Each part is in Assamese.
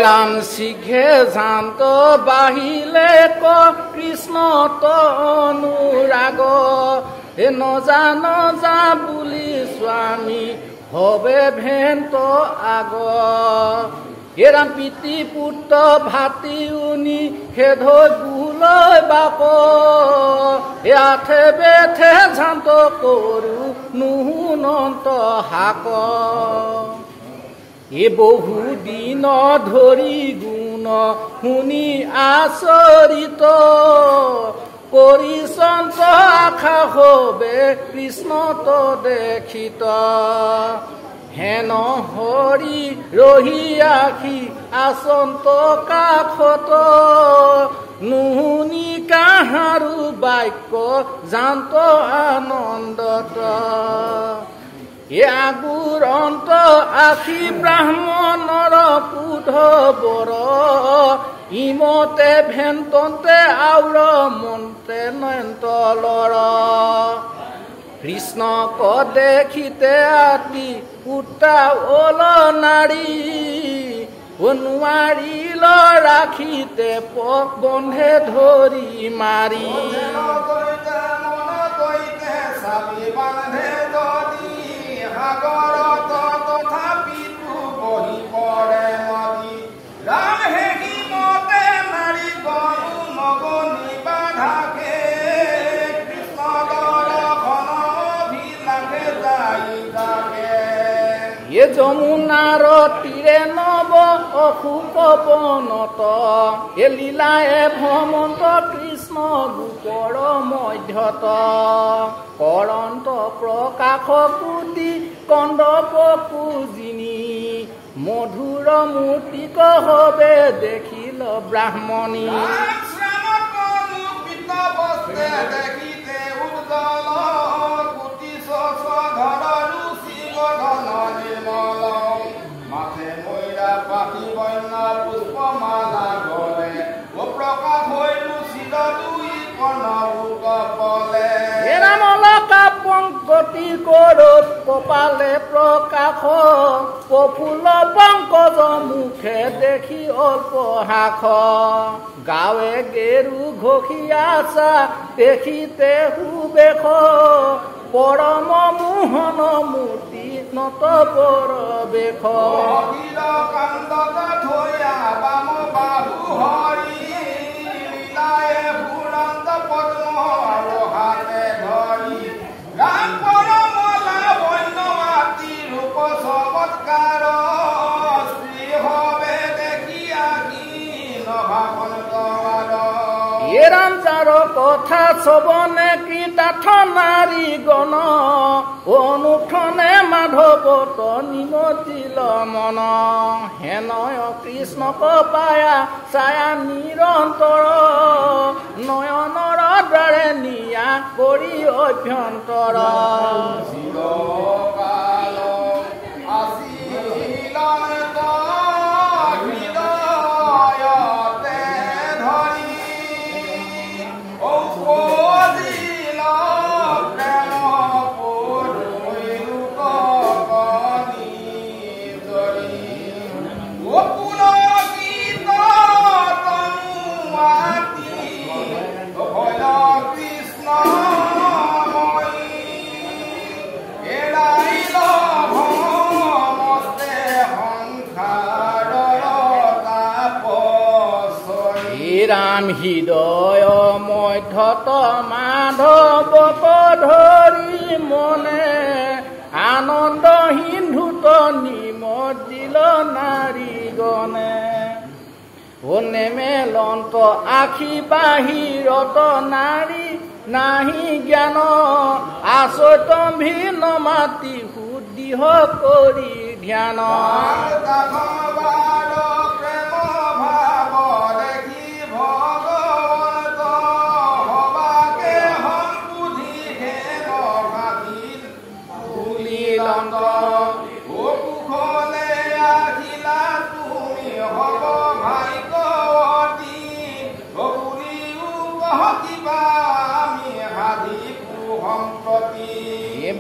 রাম শিখে জান্ত বাহিলে ক কৃষ্ণ তনুরাগ এ নজা নজা বুলি স্বামী হবে ভেন্ত আগ এরাম পিতৃ পুত্ৰ ভাতি উনি খেধৈ বুলৈ বাপ আঠে বেঠে জান্ত কৰো নুহুনন্ত হাক এ বহু দিন ধৰি গুণ শুনি আচৰিত কৰি সন্ত আশা হবে কৃষ্ণত দেখিত হেন হৰি ৰহি আখি আচন্ত কাষত নুশুনি কাহাৰো বাক্য জান্ত আনন্দত আগুৰন্ত আখি ব্ৰাহ্মণৰ পুধ বৰ ইমতে ভেন্তন্তে আউৰ মন্তে নয়ন্তলৰ কৃষ্ণক দেখিতে আতি পুতা ওল নাৰী নোৱাৰিল ৰাখিতে বন্ধে ধৰি মাৰি সাগৰত তথাপিতো বহি পৰে নদী ৰাম হেৰি মতে নাৰী গণু মগনি বাধাকে কৃষ্ণ দৰ্শন অভিলাষে যাই থাকে এ যমুনাৰ তীৰে নৱ অশোক বনত এ লীলায়ে ভ্ৰমন্ত কৃষ্ণ গোপৰ মধ্যত কৰন্ত প্ৰকাশ কুটি কন্দপ পূজিনী মধুৰ মূৰ্তিক হবে দেখিল ব্ৰাহ্মণী দেখিতে উজ্জ্বল কুটি নিৰ্মল মাথে মৈৰা পাখি বন্য পুষ্পমালা গলে ও প্ৰকাশ হৈলো চিল দুই কৰ্ণৰূপ পলে পংকতি কৰোত কপালে প্ৰকাশ প্ৰফুল্ল পংকজ মুখে দেখি অল্প হাস গাৱে গেৰু ঘষিয়াছা দেখিতে সুবেশ পৰম মোহন মূৰ্তি নত পৰ বেশ থৈয়া বাম বাহু হৰি লীলায়ে ফুৰন্ত পদ্ম আৰু হাতে ধৰি ৰাম পৰমলা বন্যমাতি ৰূপ চমৎকাৰ শ্ৰী হবে দেখিয়া কি নভাবন এ ৰাম যাৰ কথা শ্ৰৱণে কৃতাৰ্থ নাৰী গণ অনুঠনে মাধৱত নিমজিল মন হেনয় কৃষ্ণক পায়া ছায়া নিৰন্তৰ নয়নৰ দ্বাৰে নিয়া কৰি অভ্যন্তৰ ৰাম হৃদয় মধ্যত মাধৱক ধৰি মনে আনন্দ সিন্ধুত নিমজিল নাৰীগণে নেমেলন্ত আখি বাহিৰত নাৰী নাহি জ্ঞান আচৈতম্ভি নমাতি সুদিহ কৰি ধ্যান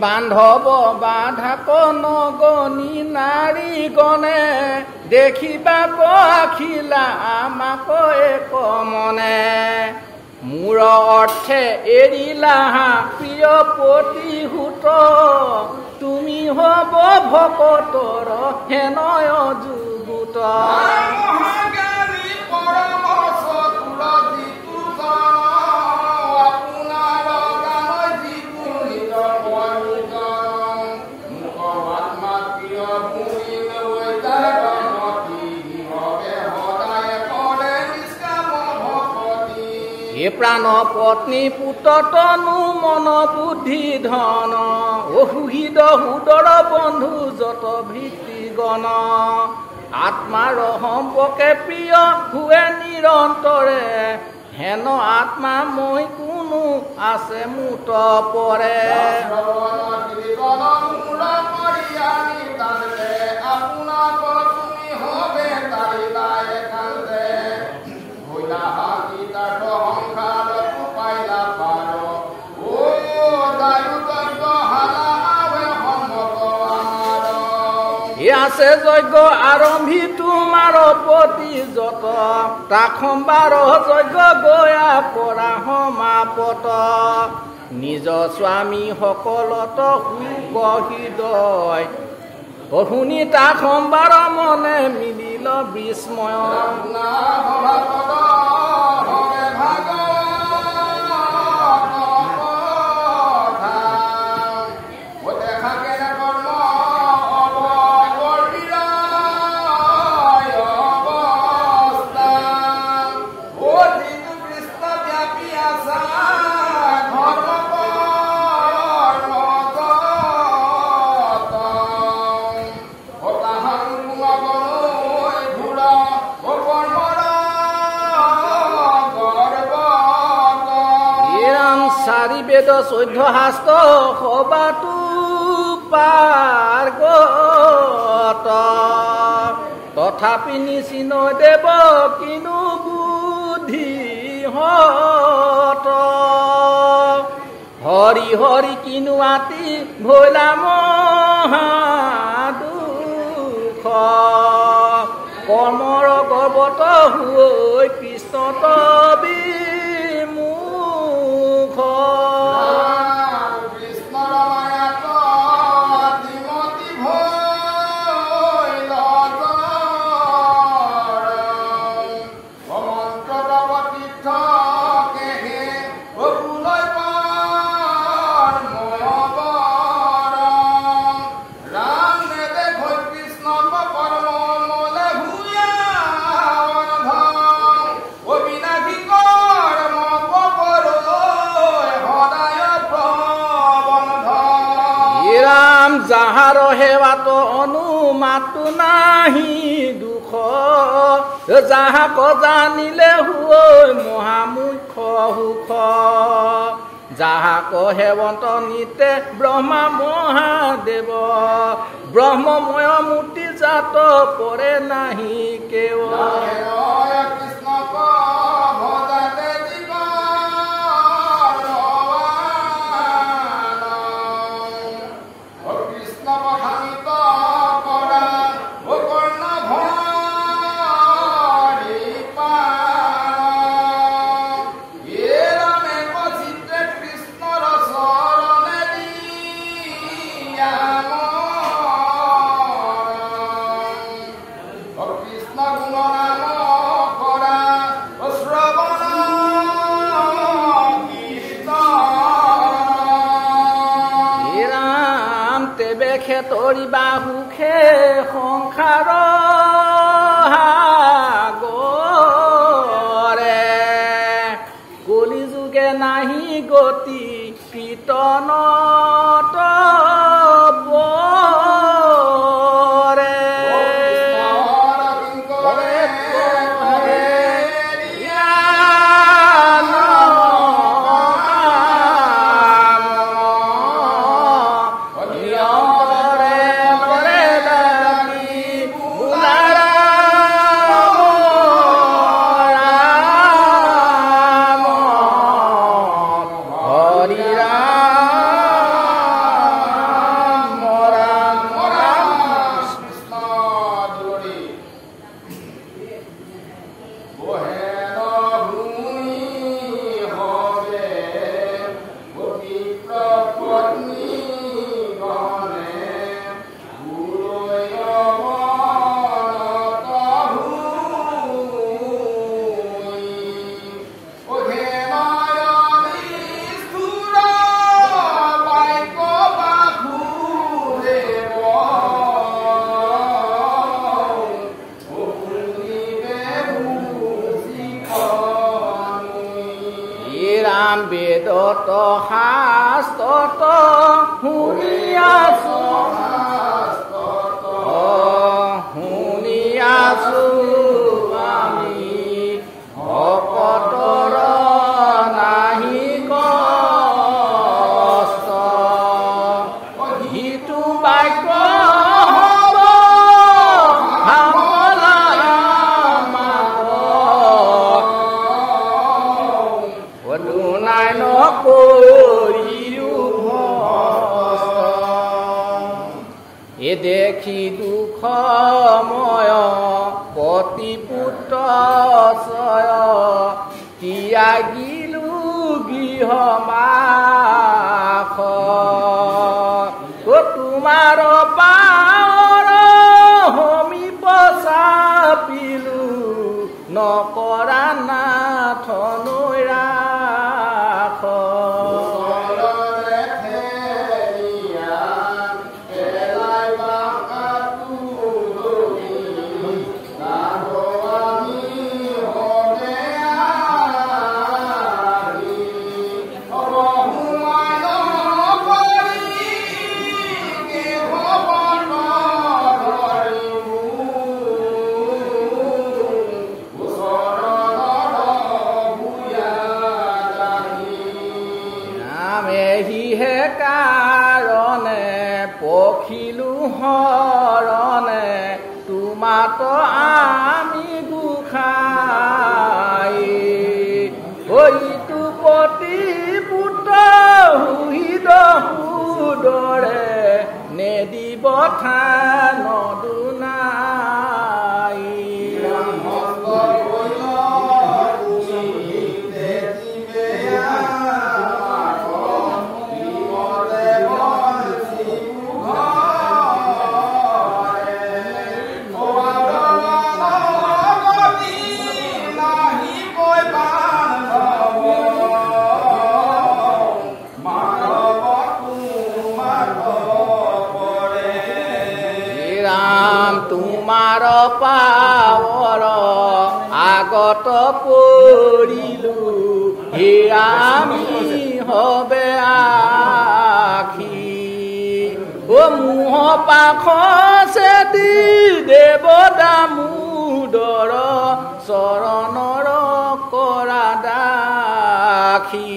বান্ধৱ বাধাক নগনি নাৰী গণে দেখিবাক আখিলা আমাক এক মনে মোৰ অৰ্থে এৰিলা প্ৰিয় প্ৰতিহুত তুমি হব ভকতৰ হেনয় যুগুত হে প্ৰাণ পত্নী পুত তনু মন বুদ্ধি ধন অসুহিদ সুদৰ বন্ধু যত ভৃতিগণ আত্মাৰ সম্পৰ্কে প্ৰিয় হুৱে নিৰন্তৰে হেন আত্মা মই কোনো আছে মুত পৰে আছে যজ্ঞ আৰম্ভি তোমাৰ প্ৰতি যত তাক সম্বাৰ যজ্ঞ গয়া কৰা সমাপত নিজ স্বামী সকলত হৃদয় শুনি তাক সম্বাৰ মনে মিলিল বিস্ময় বেদ 14 শাস্ত্ৰ সবাতো পাৰ্গত তথাপি নিচিন দেৱ কিনো বুদ্ধি হত হৰি হৰি কিনো আতি ভৈলা মহা দুখ কৰ্মৰ গৰ্বত হৈ কৃষ্ণ তবি যাহাৰ সেৱাত অনুমাতো নাহি দুখ যাহাক জানিলে হৈ মহামুখ্য সুখ যাহাক সেৱন্ত নিতে ব্ৰহ্মা মহাদেৱ ব্ৰহ্মময় মূৰ্তি জাত পৰে নাহি কেৱল তৰিবা সুখে সংসাৰ সাগৰে কলি যুগে নাহি গতি কীৰ্তনত কত শাস্ত্ৰত শুনি আছো শুনি আছো আমি ভকতৰ নাহি কষ্ট সিটো বাক্য হ'ব ভামলা মাত নাই নকৰিও এ দেখি দুখময় পতিপুত্ৰ চয় ত্যাগিলো গৃহমাখ তোমাৰ পাৰ সমীপ চাপিলো নকৰা নাথ নৈৰা কাৰণে পখিলো হৰণে তোমাত আমি গোসাই হইতো পতি পুত্ৰ হুহিদ সুদৰে নেদিব থান দুনাই তোমাৰ পাৱৰ আগত পৰিলো হে আমি হবে আখি মুহ পাখ চেদি দেৱ দামোদৰ চৰণৰ কৰা দাখি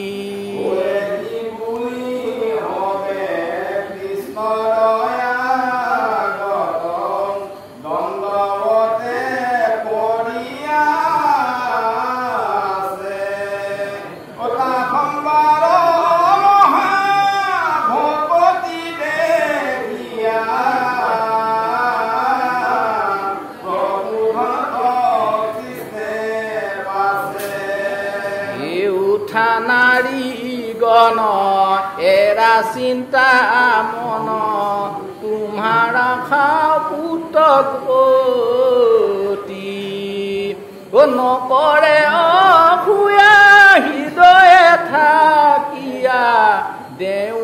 নাৰী গণ এৰা চিন্তা মন তোমাৰা খাও পুতকতি নকৰে অসুয়া হৃদয়ে থাকিয়া দেও